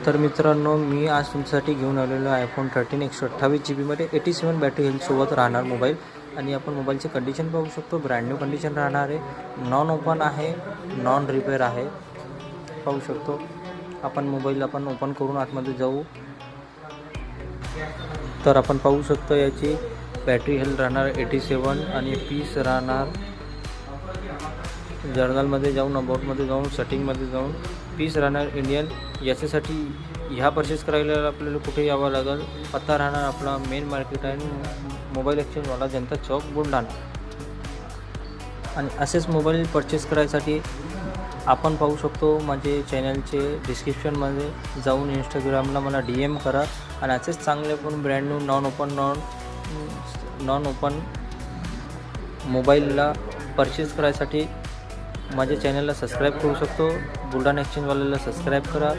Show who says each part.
Speaker 1: तर मित्रांनो, मी आज तुमच्यासाठी घेऊन आलेलो आहे आयफोन 13 128 GB मध्ये 87 बॅटरी हेल्थसोबत राहणार मोबाईल. आणि आपण मोबाईलची कंडिशन पाहू शकतो. ब्रँड न्यू कंडिशन राहणार आहे, नॉन ओपन आहे, नॉन रिपेअर आहे. पाहू शकतो आपण मोबाईल ओपन करून आतमध्ये जाऊ तर आपण पाहू शकतो याची बॅटरी हेल्थ राहणार 87 आणि पीस राहणार. जर्नलमध्ये जाऊन, अबाउटमध्ये जाऊन, सेटिंगमध्ये जाऊन पीस राहणार इंडियन. याच्यासाठी ह्या परचेस करायला आपल्याला कुठे यावं लागेल. पत्ता राहणार आपला मेन मार्केट आहे, मोबाईल एक्सचेंजवाला जनता चौक, बुलढाणा. आणि असेच मोबाईल परचेस करायसाठी आपण पाहू शकतो माझे चॅनलचे डिस्क्रिप्शनमध्ये जाऊन इंस्टाग्रामला मला DM करा. आणि असेच चांगले पण ब्रँड न्यू नॉन ओपन मोबाईलला परचेस करायसाठी माझ्या चॅनलला सबस्क्राईब करू शकतो. बुलढाणा एक्सचेंजवाल्याला सबस्क्राईब करा.